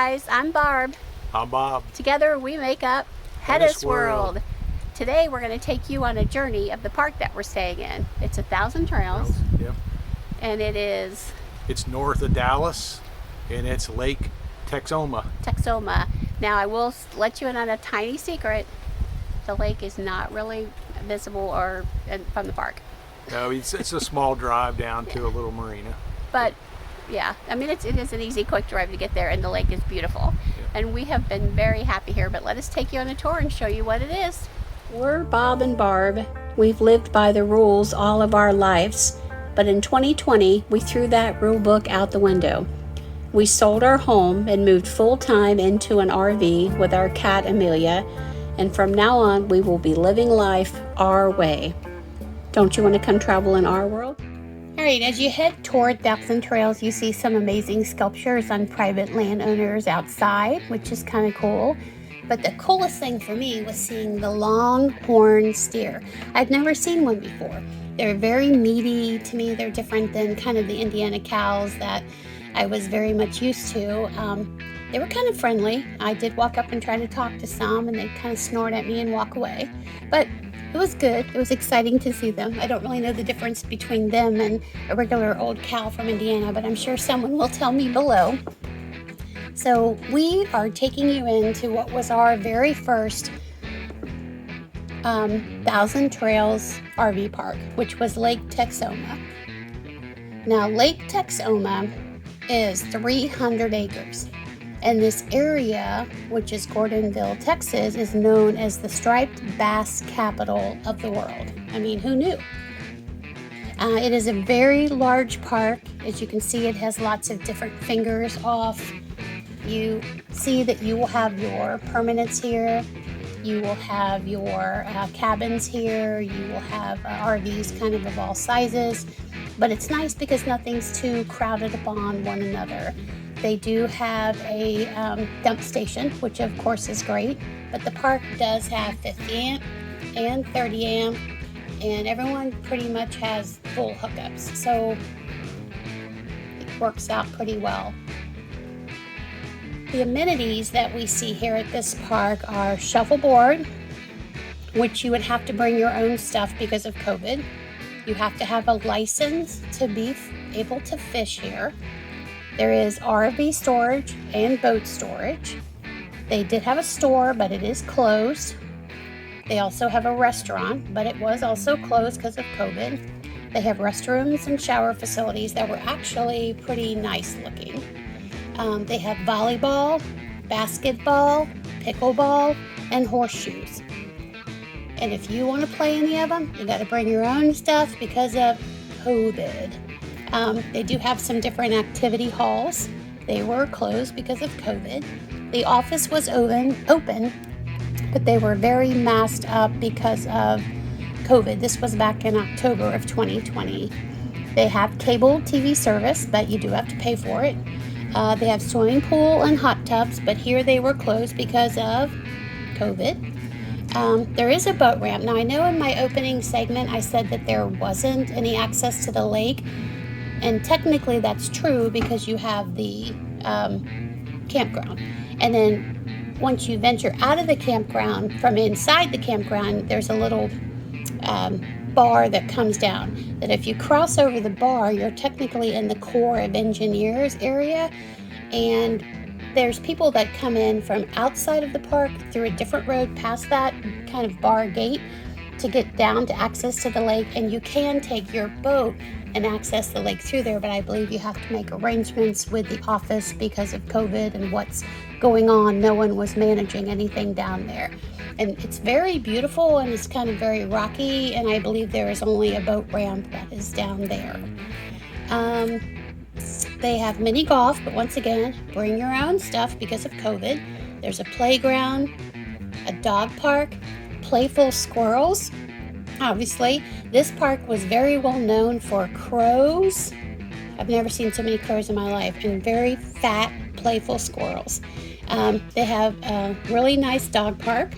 guys, I'm Barb. I'm Bob. Together we make up HetteshWorld. Today we're going to take you on a journey of the park that we're staying in. It's 1,000 trails. Yep. And It's north of Dallas, and it's Lake Texoma. Now I will let you in on a tiny secret. The lake is not really visible from the park. No, it's a small drive down to a little marina. But yeah, I mean it is an easy, quick drive to get there, and the lake is beautiful. Yep. And we have been very happy here, but let us take you on a tour and show you what it is. We're Bob and Barb. We've lived by the rules all of our lives, but in 2020, we threw that rule book out the window. We sold our home and moved full-time into an RV with our cat Amelia, and from now on, we will be living life our way. Don't you want to come travel in our world? All right, as you head toward 1,000 Trails, you see some amazing sculptures on private landowners outside, which is kind of cool. But the coolest thing for me was seeing the longhorn steer. I'd never seen one before. They're very meaty to me. They're different than kind of the Indiana cows that I was very much used to. They were kind of friendly. I did walk up and try to talk to some, and they'd kind of snort at me and walk away. But it was good. It was exciting to see them. I don't really know the difference between them and a regular old cow from Indiana, but I'm sure someone will tell me below. So we are taking you into what was our very first 1,000 Trails RV park, which was Lake Texoma. Now, Lake Texoma is 300 acres. And this area, which is Gordonville, Texas, is known as the striped bass capital of the world. I mean, who knew? It is a very large park. As you can see, it has lots of different fingers off. You see that you will have your permanents here. You will have your cabins here. You will have RVs kind of all sizes. But it's nice because nothing's too crowded upon one another. They do have a dump station, which of course is great, but the park does have 50 amp and 30 amp, and everyone pretty much has full hookups, so it works out pretty well. The amenities that we see here at this park are shuffleboard, which you would have to bring your own stuff because of COVID. You have to have a license to be able to fish here. There is RV storage and boat storage. They did have a store, but it is closed. They also have a restaurant, but it was also closed because of COVID. They have restrooms and shower facilities that were actually pretty nice looking. They have volleyball, basketball, pickleball, and horseshoes. And if you want to play any of them, you got to bring your own stuff because of COVID. They do have some different activity halls. They were closed because of COVID. The office was open, but they were very masked up because of COVID. This was back in October of 2020. They have cable TV service, but you do have to pay for it. They have swimming pool and hot tubs, but here they were closed because of COVID. There is a boat ramp. Now, I know in my opening segment I said that there wasn't any access to the lake. And technically that's true because you have the campground. And then once you venture out of the campground, from inside the campground, there's a little bar that comes down. That if you cross over the bar, you're technically in the Corps of Engineers area. And there's people that come in from outside of the park through a different road past that kind of bar gate to get down to access to the lake. And you can take your boat and access the lake through there, but I believe you have to make arrangements with the office because of COVID and what's going on. No one was managing anything down there. And it's very beautiful, and it's kind of very rocky, and I believe there is only a boat ramp that is down there. They have mini golf, but once again, bring your own stuff because of COVID. There's a playground, a dog park, playful squirrels. Obviously, this park was very well known for crows. I've never seen so many crows in my life, and very fat, playful squirrels. They have a really nice dog park.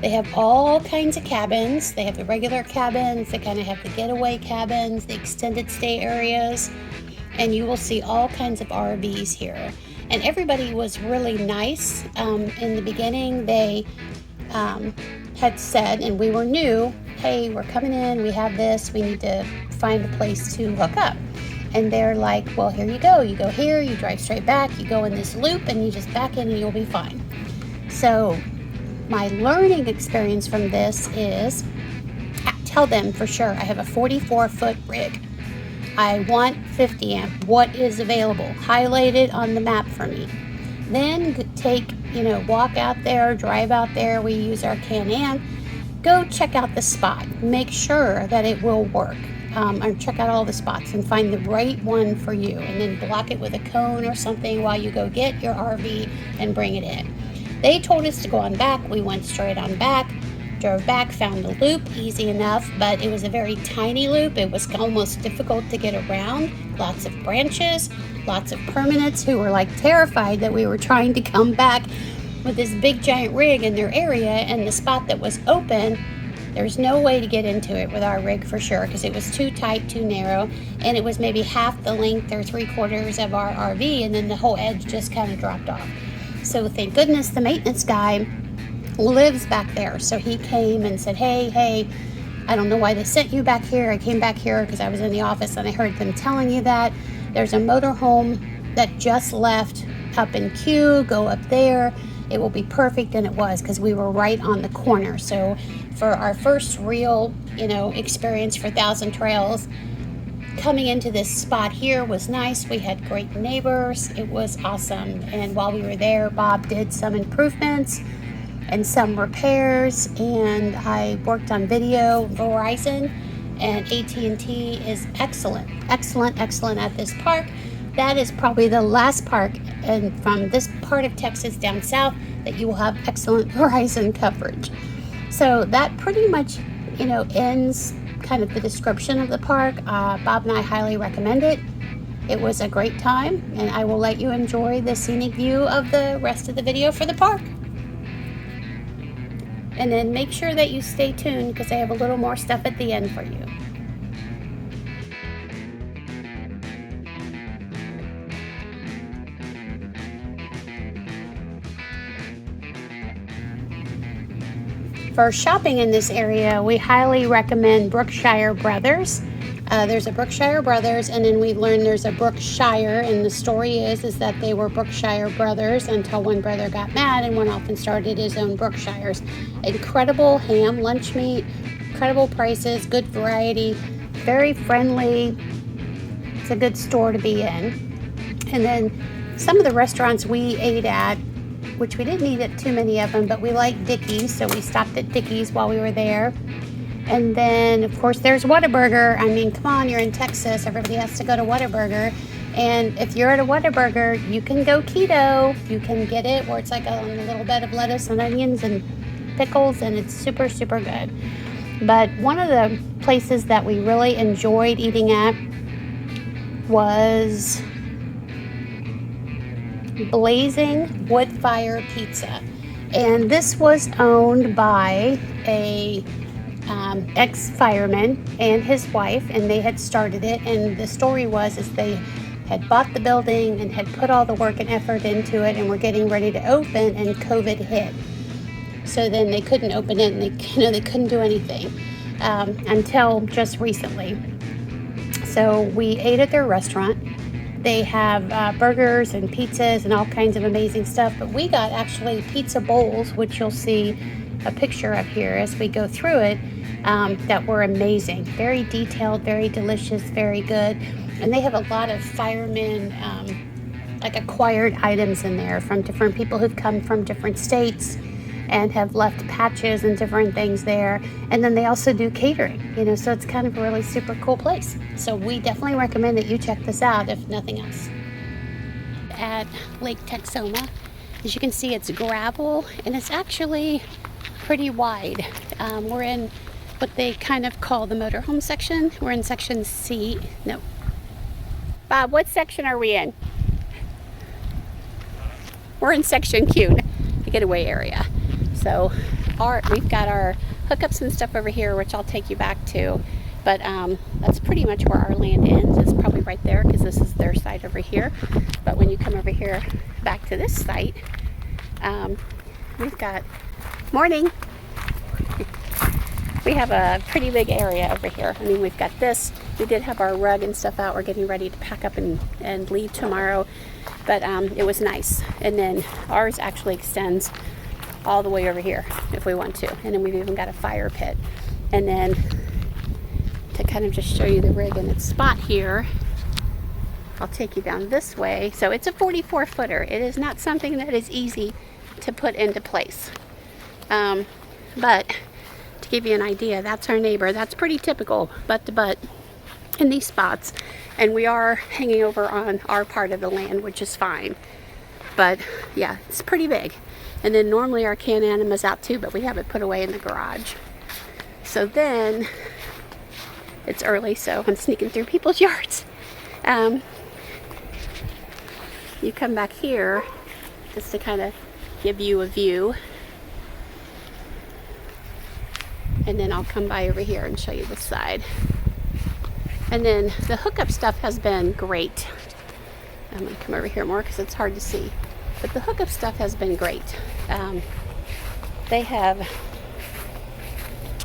They have all kinds of cabins. They have the regular cabins. They kind of have the getaway cabins, the extended stay areas, and you will see all kinds of RVs here. And everybody was really nice. In the beginning, they had said, and we were new, hey, we're coming in, we have this, we need to find a place to hook up. And they're like, well, here you go here, you drive straight back, you go in this loop, and you just back in and you'll be fine. So my learning experience from this is, tell them for sure, I have a 44-foot rig. I want 50 amp. What is available? Highlight it on the map for me. Then take, walk out there, drive out there. We use our Can-Am. Go check out the spot. Make sure that it will work. Or check out all the spots and find the right one for you. And then block it with a cone or something while you go get your RV and bring it in. They told us to go on back. We went straight on back. Drove back, found the loop, easy enough, but it was a very tiny loop. It was almost difficult to get around. Lots of branches, lots of permanents who were like terrified that we were trying to come back with this big giant rig in their area, and the spot that was open, there's no way to get into it with our rig for sure, because it was too tight, too narrow, and it was maybe half the length or 3/4 of our RV, and then the whole edge just kind of dropped off. So thank goodness the maintenance guy lives back there. So he came and said, hey, I don't know why they sent you back here. I came back here because I was in the office and I heard them telling you that. There's a motorhome that just left up in Q. Go up there. It will be perfect. And it was, because we were right on the corner. So for our first real, experience for Thousand Trails, coming into this spot here was nice. We had great neighbors. It was awesome. And while we were there, Bob did some improvements and some repairs, and I worked on video. Verizon and AT&T is excellent at this park. That is probably the last park, and from this part of Texas down south, that you will have excellent Verizon coverage. So that pretty much, ends kind of the description of the park. Bob and I highly recommend it. It was a great time, and I will let you enjoy the scenic view of the rest of the video for the park. And then make sure that you stay tuned, because I have a little more stuff at the end for you. For shopping in this area, we highly recommend Brookshire Brothers. There's a Brookshire Brothers, and then we learned there's a Brookshire, and the story is that they were Brookshire brothers until one brother got mad and went off and started his own Brookshires. Incredible ham, lunch meat, incredible prices, good variety, very friendly. It's a good store to be in. And then some of the restaurants we ate at, which we didn't eat at too many of them, but we liked Dickie's, so we stopped at Dickie's while we were there. And then, of course, there's Whataburger. I mean, come on, you're in Texas. Everybody has to go to Whataburger. And if you're at a Whataburger, you can go keto. You can get it where it's like on a little bed of lettuce and onions and pickles, and it's super, super good. But one of the places that we really enjoyed eating at was Blazing Woodfire Pizza. And this was owned by a ex-fireman and his wife, and they had started it. And the story was they had bought the building and had put all the work and effort into it and were getting ready to open, and COVID hit. So then they couldn't open it, and they couldn't do anything until just recently. So we ate at their restaurant. They have burgers and pizzas and all kinds of amazing stuff, but we got actually pizza bowls, which you'll see a picture of here as we go through it, that were amazing. Very detailed, very delicious, very good. And they have a lot of firemen, like acquired items in there from different people who've come from different states and have left patches and different things there. And then they also do catering, so it's kind of a really super cool place. So we definitely recommend that you check this out, if nothing else. At Lake Texoma, as you can see, it's gravel, and it's actually pretty wide. We're in what they kind of call the motorhome section. We're in section C. No. Bob, what section are we in? We're in section Q, the getaway area. So we've got our hookups and stuff over here, which I'll take you back to. But that's pretty much where our land ends. It's probably right there, because this is their side over here. But when you come over here, back to this site, we've got, morning. We have a pretty big area over here. I mean, we've got this. We did have our rug and stuff out. We're getting ready to pack up and leave tomorrow. But it was nice. And then ours actually extends all the way over here if we want to. And then we've even got a fire pit. And then to kind of just show you the rig in its spot here, I'll take you down this way. So it's a 44 footer. It is not something that is easy to put into place. But to give you an idea, that's our neighbor. That's pretty typical, butt to butt in these spots. And we are hanging over on our part of the land, which is fine. But yeah, it's pretty big. And then normally our Can-Am is out too, but we have it put away in the garage. So then, it's early, so I'm sneaking through people's yards. You come back here, just to kind of give you a view. And then I'll come by over here and show you this side. And then the hookup stuff has been great. I'm going to come over here more because it's hard to see. But the hookup stuff has been great. They have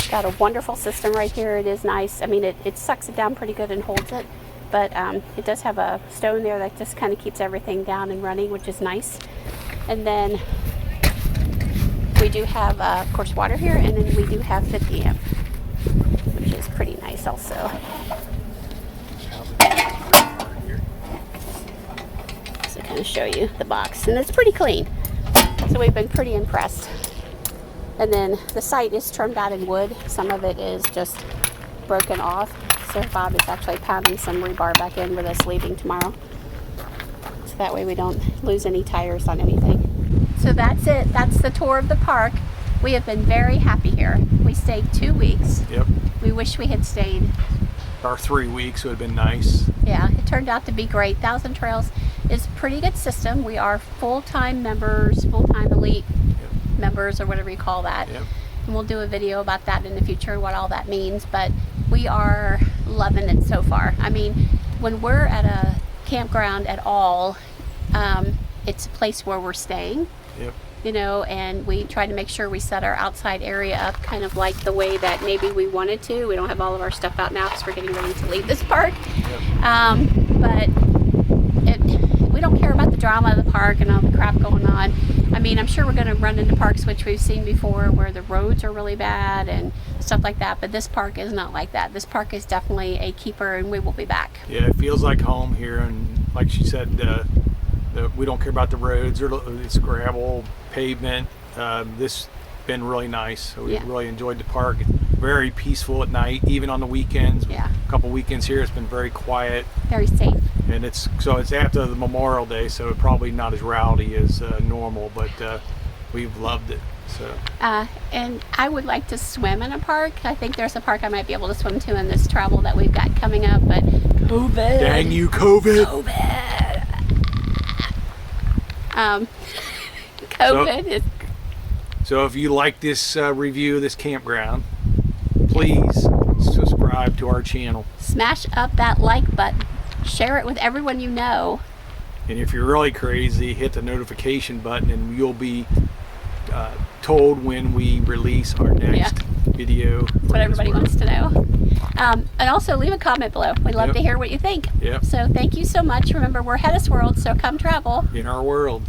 got a wonderful system right here. It is nice. I mean, it sucks it down pretty good and holds it. But it does have a stone there that just kind of keeps everything down and running, which is nice. And then we do have, of course, water here, and then we do have 50 amp, which is pretty nice also. So kind of show you the box, and it's pretty clean. So we've been pretty impressed. And then the site is trimmed out in wood. Some of it is just broken off. So Bob is actually pounding some rebar back in with us leaving tomorrow. So that way we don't lose any tires on anything. So that's it. That's the tour of the park. We have been very happy here. We stayed 2 weeks. Yep. We wish we had stayed. Our 3 weeks would have been nice. Yeah, it turned out to be great. Thousand Trails is a pretty good system. We are full-time members, full-time elite members, or whatever you call that. Yep. And we'll do a video about that in the future, what all that means. But we are loving it so far. I mean, when we're at a campground at all, it's a place where we're staying. Yep. You know, and we try to make sure we set our outside area up kind of like the way that maybe we wanted to. We don't have all of our stuff out now because we're getting ready to leave this park. Yep. But we don't care about the drama of the park and all the crap going on. I mean, I'm sure we're going to run into parks which we've seen before where the roads are really bad and stuff like that, but this park is not like that. This park is definitely a keeper, and we will be back. Yeah, it feels like home here, and like she said, we don't care about the roads or it's gravel pavement. This been really nice. So we really enjoyed the park. Very peaceful at night, even on the weekends. Yeah. A couple weekends here, it's been very quiet. Very safe. And it's after the Memorial Day, so it's probably not as rowdy as normal, but we've loved it. So. And I would like to swim in a park. I think there's a park I might be able to swim to in this travel that we've got coming up, but COVID. Dang you, COVID. COVID is. So if you like this review of this campground, please subscribe to our channel. Smash up that like button. Share it with everyone you know. And if you're really crazy, hit the notification button and you'll be told when we release our next video. That's what everybody wants to know. And also leave a comment below. We'd love to hear what you think. Yep. So thank you so much. Remember, we're HetteshWorld, so come travel in our world.